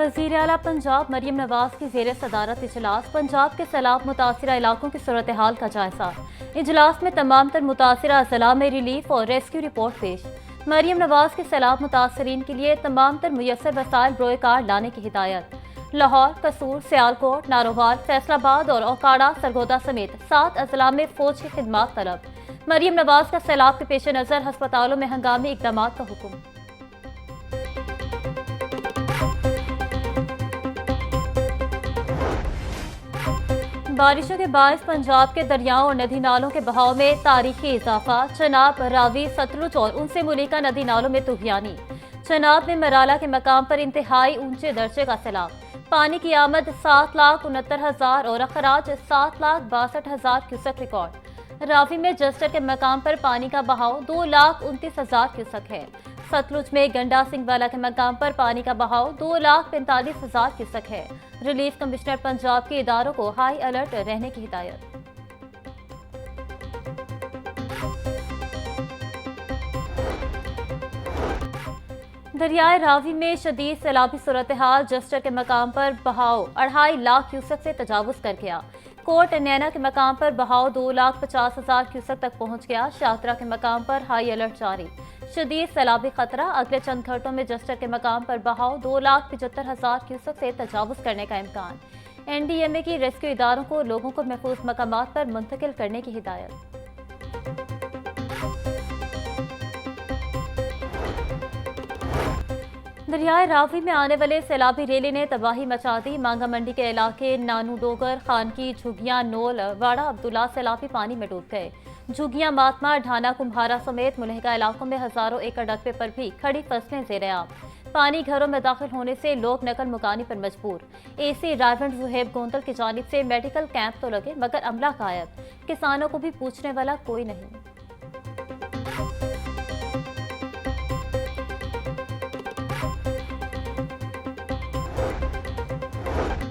वज़ीर आला पंजाब मरियम नवाज की ज़ेर सदारत इजलास पंजाब के सैलाब मुतासिरा इलाकों की सूरत हाल का जायजा। इजलास में तमाम तर मुतासिरा अजला में रिलीफ और रेस्क्यू रिपोर्ट पेश। मरियम नवाज के सैलाब मुतासरीन के लिए तमाम तर मुयसर वसाइल ब्रोए कार्ड लाने की हिदायत। लाहौर, कसूर, सियालकोट, नारोवाल, फैसलाबाद और ओकाड़ा सरगोदा समेत 7 अजला में फौज की खिदमात तलब। मरियम नवाज का सैलाब के पेश नज़र अस्पतालों में हंगामी इकदाम का हुक्म। बारिशों के बायस पंजाब के दरियाओं और नदी नालों के बहाव में तारीखी इजाफा। चनाब, रावी, सतलुज और उनसे मुलीका नदी नालों में तुगयानी। चनाब में मराला के मकाम पर इंतहाई ऊंचे दर्जे का सैलाब। पानी की आमद 7,69,000 और अखराज 7,62,000 क्यूसेक रिकॉर्ड। रावी में जस्टर के मकाम पर पानी का बहाव 2,29,000 क्यूसेक है। सतलुज में गंडा सिंह वाला के मकाम पर पानी का बहाव 2,45,000 क्यूसेक है। रिलीफ कमिश्नर पंजाब के इदारों को हाई अलर्ट रहने की हिदायत। दरियाए रावी में शदीद सैलाबी सूरत हाल। जस्टर के मकाम पर बहाव 2.5 लाख क्यूसेक से तजावुज कर गया। कोट नैना के मकाम पर बहाव 2,50,000 क्यूसेक तक पहुंच गया। शात्रा के मकाम पर हाई अलर्ट जारी। शदीद सैलाबी खतरा। अगले चंद घंटों में जस्टर के मकाम पर बहाव 2,75,000 क्यूसेक से तजावुज करने का इम्कान। NDMA की रेस्क्यू इदारों को लोगों को महफूज मकामात पर मुंतकिल करने की हिदायत। दरियाए रावी में आने वाले सैलाबी रैली ने तबाही मचा दी। मांगा मंडी के इलाके नानू डोगर, खानकी, झुगियां, नोल, वाड़ा अब्दुल्ला सैलाबी पानी में डूब गए। झुगियां, मातमा, ढाना, कुम्हारा समेत मुलहका इलाकों में हजारों एकड़ रकबे पर भी खड़ी फसलें ज़ेर-ए-आब। पानी घरों में दाखिल होने से लोग नकल मुकानी पर मजबूर। AC रायवंड जुहेब गोंदल की जानिब से मेडिकल कैंप तो लगे मगर अमला गायब। किसानों को भी पूछने वाला कोई नहीं।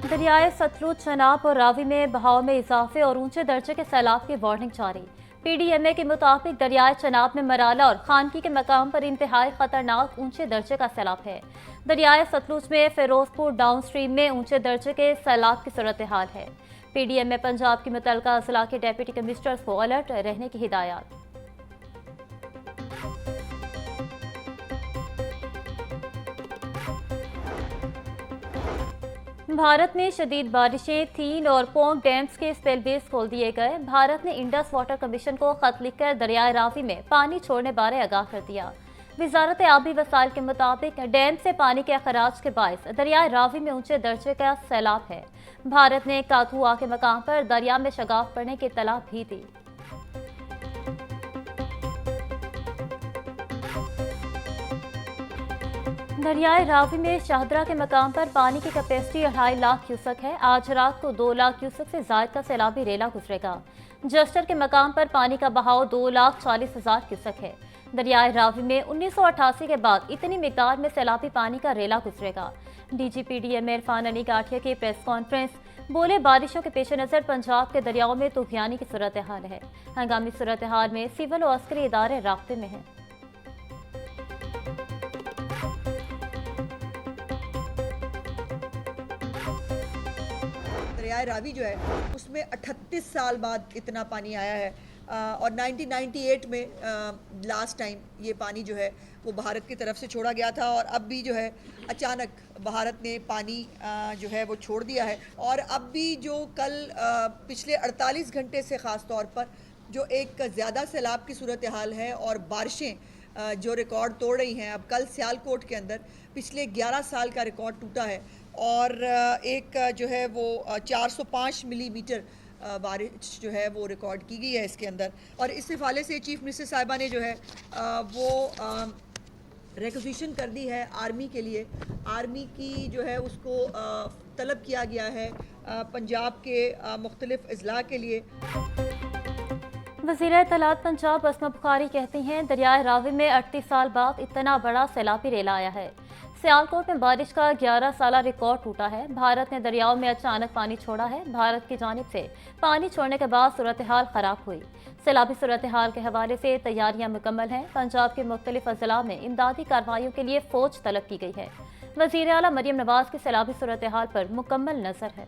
दरियाए सतलुज, चनाब और रावी में बहाव में इजाफे और ऊंचे दर्जे के सैलाब की वार्निंग जारी। PDMA के मुताबिक दरियाए चनाब में मराला और खानकी के मकाम पर इंतहाई खतरनाक ऊंचे दर्जे का सैलाब है। दरियाए सतलुज में फिरोजपुर डाउन स्ट्रीम में ऊंचे दर्जे के सैलाब की सूरत हाल है। PDMA पंजाब की मुतलका अजला के डेप्यूटी कमिश्नर्स को अलर्ट रहने की हिदायत। भारत में शदीद बारिशें, 3 और पोंग डैम्स के स्पेलबेस खोल दिए गए। भारत ने इंडस वाटर कमीशन को खत लिखकर दरियाए रावी में पानी छोड़ने बारे आगाह कर दिया। वजारत आबी वसाइल के मुताबिक डैम से पानी के अखराज के बायस दरियाए रावी में ऊंचे दर्जे का सैलाब है। भारत ने काथुआ के मकाम पर दरिया में शगाफ पड़ने की इत्तला भी दी। दरियाए रावी में शाहदरा के मकाम पर पानी की कैपेसिटी 2.5 लाख क्यूसेक है। आज रात को 2 लाख क्यूसेक से जायद का सैलाबी रेला गुजरेगा। जस्टर के मकाम पर पानी का बहाव 2,40,000 क्यूसेक है। दरियाए रावी में 1988 के बाद इतनी मिकदार में सैलाबी पानी का रेला गुजरेगा। DG PDMA इरफान अली गाठिया की प्रेस कॉन्फ्रेंस बोले, बारिशों के पेश नज़र पंजाब के दरियाओं में तूफानी की सूरत हाल है। हंगामी सूरत हाल में सिविल और अस्करी इदारे राब्ते में हैं। दरियाए रावी जो है उसमें 38 साल बाद इतना पानी आया है और 1998 में लास्ट टाइम ये पानी जो है वो भारत की तरफ से छोड़ा गया था और अब भी जो है अचानक भारत ने पानी जो है वो छोड़ दिया है। और अब भी जो कल पिछले 48 घंटे से ख़ास तौर पर जो एक ज़्यादा सैलाब की सूरत हाल है और बारिशें जो रिकॉर्ड तोड़ रही हैं। अब कल सियालकोट के अंदर पिछले 11 साल का रिकॉर्ड टूटा है और एक जो है वो 405 मिलीमीटर बारिश जो है वो रिकॉर्ड की गई है इसके अंदर। और इस हवाले से चीफ मिनिस्टर साहिबा ने जो है वो रिक्वेजिशन कर दी है आर्मी के लिए। आर्मी की जो है उसको तलब किया गया है पंजाब के मुख्तलिफ अजला के लिए। वज़ीर इत्तलात पंजाब असमा बुखारी कहती हैं, दरियाए रावी में 38 साल बाद इतना बड़ा सैलाबी रेला आया है। सियालकोट में बारिश का 11 साला रिकॉर्ड टूटा है। भारत ने दरियाओं में अचानक पानी छोड़ा है। भारत की जानिब से पानी छोड़ने के बाद सूरत हाल खराब हुई। सैलाबी सूरत हाल के हवाले से तैयारियां मुकम्मल हैं। पंजाब के मुख्तलिफ अजला में इमदादी कार्रवाइयों के लिए फौज तलब की गई है। वज़ीर आला मरियम नवाज की सैलाबी सूरत हाल पर मुकम्मल नजर है।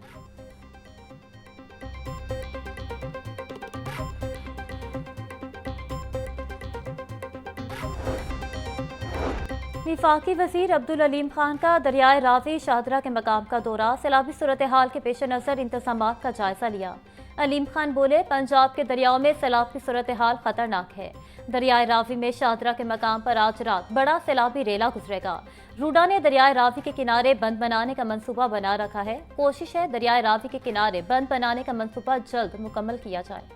वफाकी वज़ीर अब्दुल अलीम खान का दरियाए रावी शाहदरा के मकाम का दौरा, सैलाबी सूरत हाल के पेश नज़र इंतजामात का जायजा लिया। अलीम खान बोले, पंजाब के दरियाओं में सैलाब की सूरत हाल खतरनाक है। दरियाए रावी में शाहदरा के मकाम पर आज रात बड़ा सैलाबी रेला गुजरेगा। रूडा ने दरियाए रावी के किनारे बंद बनाने का मंसूबा बना रखा है। कोशिश है दरियाए रावी के किनारे बंद बनाने का मंसूबा जल्द मुकम्मल किया जाए।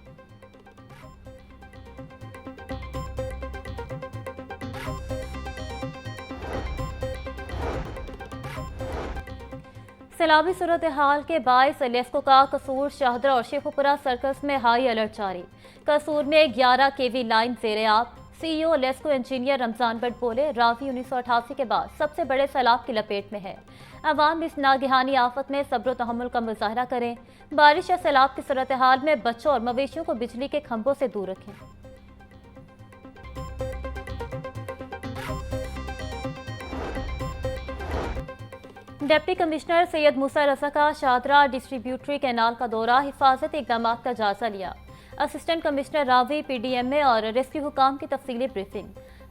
सैलाबी सूरत हाल के बायस लेस्को का कसूर, शाहदरा और शेखुपुरा सर्कस में हाई अलर्ट जारी। कसूर में 11 केवी लाइन ज़ेर-ए-आब। सीईओ लेस्को इंजीनियर रमजान भट्ट बोले, रावी 1988 के बाद सबसे बड़े सैलाब की लपेट में है। अवाम इस नागहानी आफत में सब्र तहम्मुल का मुजाहरा करें। बारिश या सैलाब की सूरत हाल में बच्चों और मवेशियों को बिजली के खंभों से दूर रखें। डिप्टी कमिश्नर सैयद मूसा रजा का शाहदरा डिस्ट्रीब्यूटरी कैनाल का दौरा, हिफाजती इकदाम का जायजा लिया। असिस्टेंट कमिश्नर रावी, PDMA और रेस्क्यू हुकाम की तफसीली ब्रीफिंग।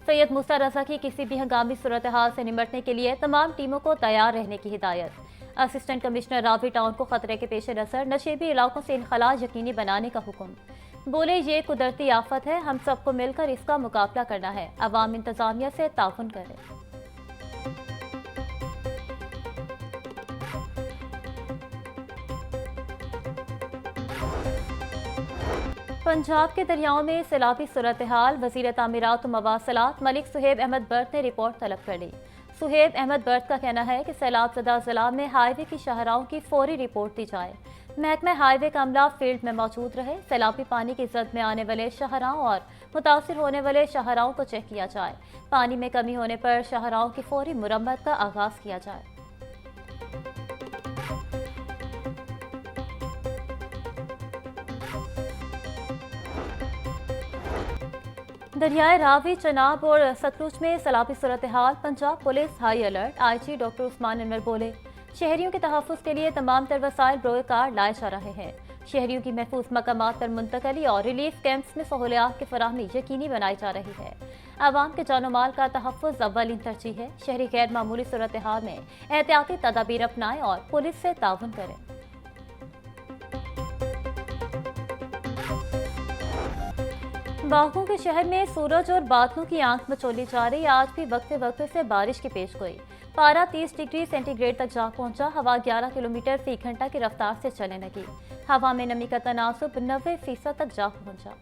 सैयद मूसा रजा की किसी भी हंगामी सूरत हाल से निपटने के लिए तमाम टीमों को तैयार रहने की हिदायत। असिस्टेंट कमिश्नर रावी टाउन को खतरे के पेश नज़र नशेबी इलाकों से इनखला यकीनी बनाने का हुक्म। बोले, ये कुदरती आफत है, हम सबको मिलकर इसका मुकाबला करना है। अवाम इंतजामिया से ताउन करें। पंजाब के दरियाओं में सैलाबी सूरत हाल, वज़ीर तामीरात व मवासलात मलिक सुहेब अहमद बर्त ने रिपोर्ट तलब कर ली। सुहेब अहमद बर्त का कहना है कि सैलाब ज़दा ज़िला में हाईवे की शाहराहों की फौरी रिपोर्ट दी जाए। महकमा हाईवे का अमला फील्ड में मौजूद रहे। सैलाबी पानी की जद में आने वाले शाहराहों और मुतासिर होने वाले शाहराहों को चेक किया जाए। पानी में कमी होने पर शाहराहों की फौरी मुरम्मत का आगाज किया जाए। दरियाए रावी, चनाब और सतलुज में सैलाबी सूरत हाल, Punjab police high alert. IG doctor Usman Anwar बोले, शहरियों के तहफ़्फ़ुज़ के लिए तमाम तर वसाइल बरोए कार लाए जा रहे हैं। शहरियों की महफूज मकामात पर मुंतकली और रिलीफ कैंप्स में सहूलियात की फराहमी यकीनी बनाई जा रही है। आवाम के जानो माल का तहफ़्फ़ुज़ अव्वलीन तरजीह है। शहरी गैर मामूली सूरत हाल में एहतियाती तदाबीर अपनाएं और पुलिस से ताउन करें। बागों के शहर में सूरज और बादलों की आंख मचोली जा रही। आज भी वक्फे वक्फे से बारिश की पेश गोई। पारा 30 डिग्री सेंटीग्रेड तक जा पहुंचा। हवा 11 किलोमीटर फी घंटा की रफ्तार से चलने लगी। हवा में नमी का तनासुब 90% तक जा पहुंचा।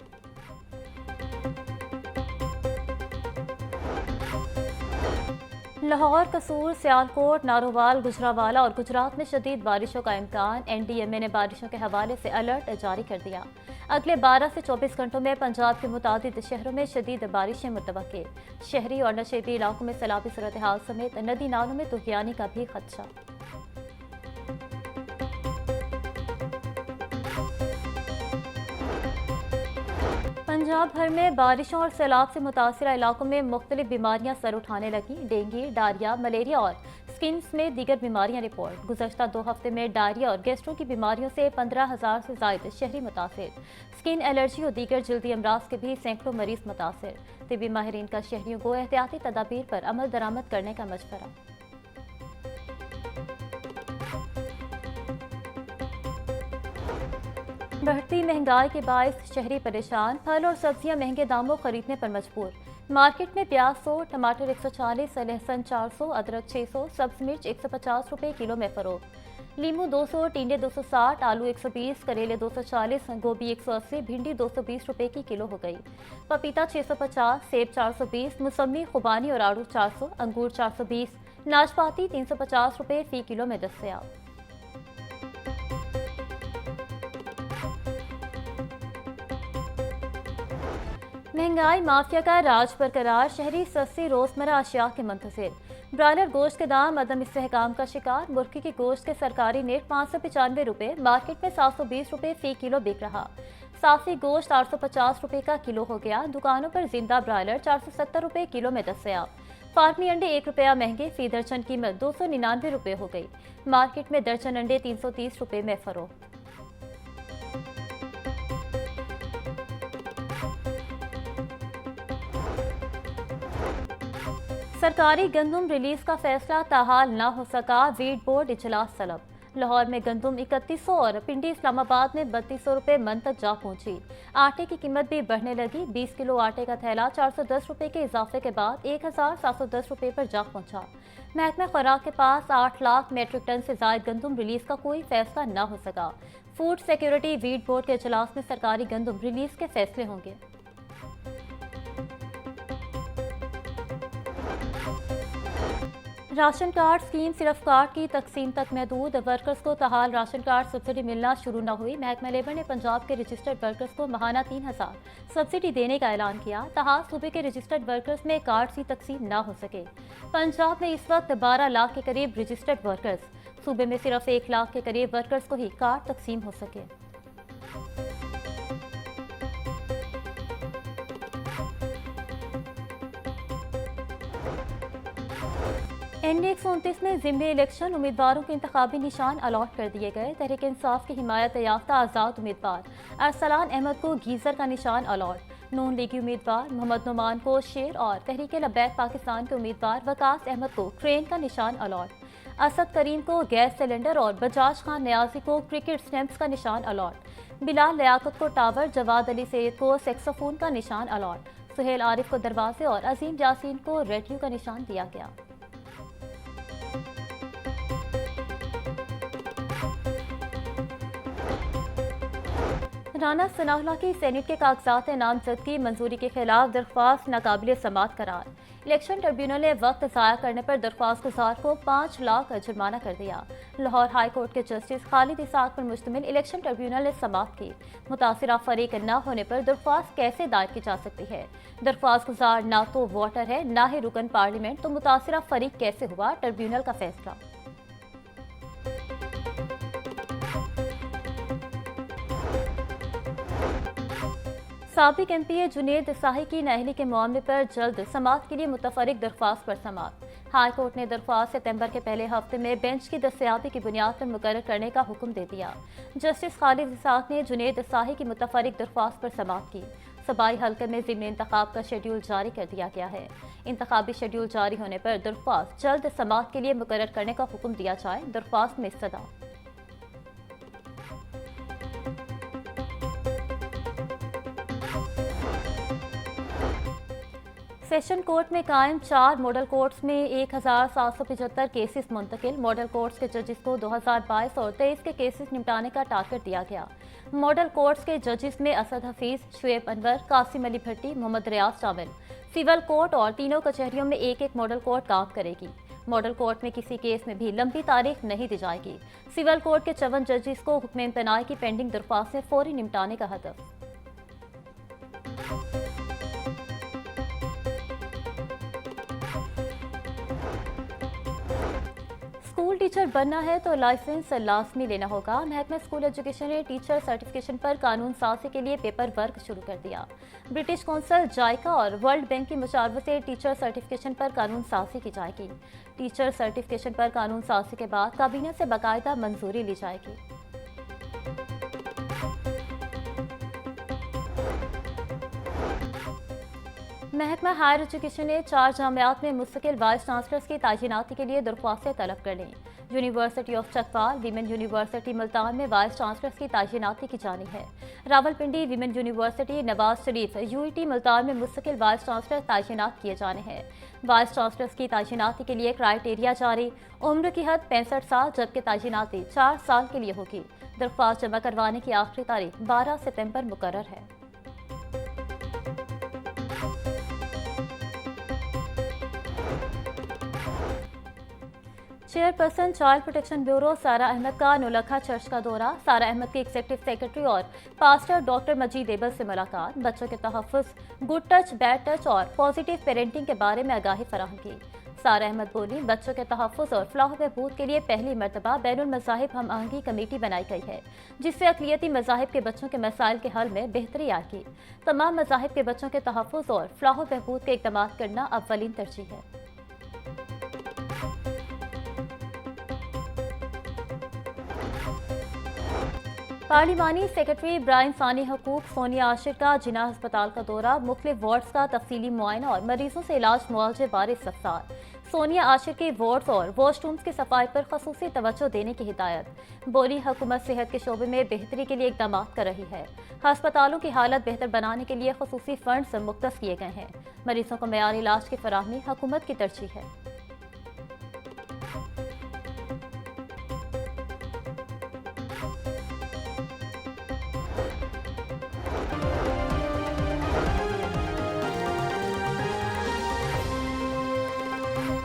लाहौर, कसूर, सियालकोट, नारोवाल, गुजरावाला और गुजरात में शदीद बारिशों का इम्कान। NDMA ने बारिशों के हवाले से अलर्ट जारी कर दिया। अगले 12 से 24 घंटों में पंजाब के मुतादिद शहरों में शदीद बारिशें मुतवक्के। शहरी और नशेबी इलाकों में सैलाबी सूरत हाल समेत नदी नालों में तूफ़ानी का भी खदशा। पंजाब भर में बारिशों और सैलाब से मुतासिरा इलाकों में मुख्तलिफ बीमारियां सर उठाने लगी। डेंगू, डायरिया, मलेरिया और स्किन में दीगर बीमारियां रिपोर्ट। गुज़श्ता 2 हफ्ते में डायरिया और गैस्ट्रो की बीमारियों से 15,000 से ज़ायद शहरी मुतासिर। स्किन एलर्जी और दीगर जल्दी अमराज के भी सैकड़ों मरीज मुतासिर। तिबी माहिरीन का शहरियों को एहतियाती तदाबीर पर अमल दरामद करने का मशवरा। बढ़ती महंगाई के बायस शहरी परेशान। फल और सब्जियां महंगे दामों खरीदने पर मजबूर। मार्केट में प्याज 100, टमाटर 140, लहसुन 400, अदरक 600, सब्ज मिर्च 150 रुपए किलो में फरोख्त। लीमू 200, टींडे 260, आलू 120, करेले 240, गोभी 180, भिंडी 220 रुपए की किलो हो गई। पपीता 650, सेब 420, मौसमी, खुबानी और आड़ू 400, अंगूर 420, नाशपाती 350 रुपए फी किलो में दस्तयाब। महंगाई माफिया का राज बरकरार। शहरी सस्ती रोजमर्रा अशिया के मुंतज़िर। ब्रायलर गोश्त के दाम अदम इस्तेहकाम का शिकार। मुर्गी की गोश्त के सरकारी रेट 595 रुपये, मार्केट में 720 रुपये फी किलो बिक रहा। साफी गोश्त 850 रुपये का किलो हो गया। दुकानों पर जिंदा ब्रायलर 470 रुपये किलो में दस्तयाब। फार्मी अंडे 1 रुपया महंगे, फी दर्जन कीमत 299 रुपये हो गई। मार्केट में दर्जन अंडे 330 रुपये में फरोख्त। सरकारी गंदम रिलीज का फैसला ताहाल न हो सका, वीट बोर्ड इजलास तलब। लाहौर में गंदम 3100 और पिंडी इस्लामाबाद में 3200 रुपये मन तक जा पहुंची। आटे की कीमत भी बढ़ने लगी। 20 किलो आटे का थैला 410 रुपये के इजाफे के बाद 1710 रुपये पर जा पहुंचा। महकमा खुराक के पास 8 लाख मेट्रिक टन से जायद गंदम रिलीज का कोई फैसला न हो सका। फूड सिक्योरिटी वीट बोर्ड के इजलास में सरकारी गंदम रिलीज के फैसले होंगे। राशन कार्ड स्कीम सिर्फ कार्ड की तकसीम तक महदूद। वर्कर्स को ताहाल राशन कार्ड सब्सिडी मिलना शुरू न हुई। महकमा लेबर ने पंजाब के रजिस्टर्ड वर्कर्स को माहाना 3000 सब्सिडी देने का ऐलान किया। ताहाल सूबे के रजिस्टर्ड वर्कर्स में कार्ड की तकसीम न हो सके। पंजाब में इस वक्त 12 लाख के करीब रजिस्टर्ड वर्कर्स, सूबे में सिर्फ 1 लाख के करीब वर्कर्स को ही कार्ड तकसीम हो सके। NDA 129 में ज़िम्मी इलेक्शन उम्मीदवारों के इंतखाबी निशान अलॉट कर दिए गए। तहरीक इंसाफ की हिमायत याफ्ता आज़ाद उम्मीदवार अरसलान अहमद को गीजर का निशान अलॉट। नून लीगी उम्मीदवार मोहम्मद नुमान को शेर और तहरीक लबैक पाकिस्तान के उम्मीदवार वकास अहमद को क्रेन का निशान अलॉट। असद करीम को गैस सिलेंडर और बजाज खान न्याजी को क्रिकेट स्टैंप्स का निशान अलॉट। बिलाल लियाकत को टावर, जवाद अली सैयद को सेक्सोफोन का निशान अलॉट। सुहेल आरिफ को दरवाजे और अजीम यासीन को रेडियो का निशान दिया गया। राना सनाउल्लाह की सेनेट के कागजात नामजदगी मंजूरी के खिलाफ दरख्वास्त नाकाबिल समाअत करार। इलेक्शन ट्रिब्यूनल ने वक्त ज़ाया करने पर दरख्वास्त गुजार को 5 लाख जुर्माना कर दिया। लाहौर हाई कोर्ट के जस्टिस खालिद इसाक पर मुश्तमिल इलेक्शन ट्रिब्यूनल ने समाअत की। मुतासिरा फरीक न होने पर दरख्वास्त कैसे दायर की जा सकती है? दरख्वास्त गुजार ना तो वोटर है ना ही रुकन पार्लियामेंट, तो मुतासिरा फरीक कैसे हुआ? ट्रिब्यूनल का फैसला। साबिक MPA जुनेद साही की नाअहली के मामले पर जल्द समाअत के लिए मुतफरिक दरख्वास्त पर समाअत। हाई कोर्ट ने दरख्वास्त सितंबर के पहले हफ्ते में बेंच की दस्तयाबी की बुनियाद पर मुकर्रर करने का हुक्म दे दिया। जस्टिस खालिद इसाक ने जुनेद साही की मुतफरिक दरख्वास्त पर समाअत की। सूबाई हल्के में ज़िमनी इंतखाब का शेड्यूल जारी कर दिया गया है। इंतखाबी शेड्यूल जारी होने पर दरख्वास्त जल्द समाअत के लिए मुकर्रर करने का हुक्म दिया जाए। दरख्वास्त में सदा सेशन कोर्ट में कायम 4 मॉडल कोर्ट्स में 1775 केसेस मुंतकिल। मॉडल कोर्ट्स के जजेस को 2022 और 23 के केसेस निपटाने का टारगेट दिया गया। मॉडल कोर्ट्स के जजेस में असद हफीज, शुएब अनवर, कासिम अली भट्टी, मोहम्मद रियाज शामिल। सिविल कोर्ट और तीनों कचहरियों में एक मॉडल कोर्ट काम करेगी। मॉडल कोर्ट में किसी केस में भी लंबी तारीख नहीं दी जाएगी। सिविल कोर्ट के 54 जजेस को हुक्म इम्तनाई की पेंडिंग दरख्वास्तें फौरी निपटाने का हदफ। स्कूल टीचर बनना है तो लाइसेंस लाजमी लेना होगा। महकमा स्कूल एजुकेशन ने टीचर सर्टिफिकेशन पर कानून साजी के लिए पेपर वर्क शुरू कर दिया। ब्रिटिश कौंसिल, जायका और वर्ल्ड बैंक की मुशावरत से टीचर सर्टिफिकेशन पर कानून साजी की जाएगी। टीचर सर्टिफिकेशन पर कानून साजी के बाद काबीना से बाकायदा मंजूरी ली जाएगी। महकमा हायर एजुकेशन ने 4 जामियात में मुस्तकिल वाइस चांसलर्स की तैनाती के लिए दरख्वास्तें तलब कर लीं। University of Chakwal, women university Multan में वाइस चांसलर्स की तैनाती की जानी है। Rawalpindi women university, Nawaz Sharif UET Multan में मुस्तकिल वाइस चांसलर तैनात किए जाने हैं। वाइस चांसलर्स की तैनाती के लिए क्राइटेरिया जारी। उम्र की हद 65 साल, जबकि तैनाती 4 साल के लिए होगी। दरख्वास्त जमा करवाने की आखिरी तारीख 12 सितंबर मुकर्रर है। चेयरपर्सन चाइल्ड प्रोटेक्शन ब्यूरो सारा अहमद का नौलखा चर्च का दौरा। सारा अहमद के एग्जीक्यूटिव सेक्रेटरी और पास्टर डॉक्टर मजीद एबल से मुलाकात। बच्चों के तहफ़्फ़ुज़, गुड टच, बैड टच और पॉजिटिव पेरेंटिंग के बारे में आगाही फराहम की। सारा अहमद बोली, बच्चों के तहफ़्फ़ुज़ और फलाह बहबूद के लिए पहली मरतबा बैनुल मज़ाहिब हम आहंगी कमेटी बनाई गई है, जिससे अक़लियती मज़ाहिब के बच्चों के मसाइल के हल में बेहतरी आएगी। तमाम मज़ाहिब के बच्चों के तहफ़्फ़ुज़ और फलाह बहबूद के इक़दाम करना अव्वलीन तरजीह है। पार्लिमानी सेक्रेटरी इब्राहिम सानी हकूक सोनिया आशिर का जिना अस्पताल का दौरा, मुख्तलिफ वार्ड्स का तफसीली मुआयना और मरीजों से इलाज मुआवजे बारे इस्तफसार। सोनिया आशिर के वार्ड्स और वॉशरूम्स की सफाई पर खसूसी तवज्जो देने की हिदायत। बोली हुकूमत सेहत के शोबे में बेहतरी के लिए इकदाम कर रही है। अस्पतालों की हालत बेहतर बनाने के लिए खसूसी फंड्स मुख्तस किए गए हैं। मरीजों को मेयारी इलाज की फराहमी हुकूमत की तरजीह है।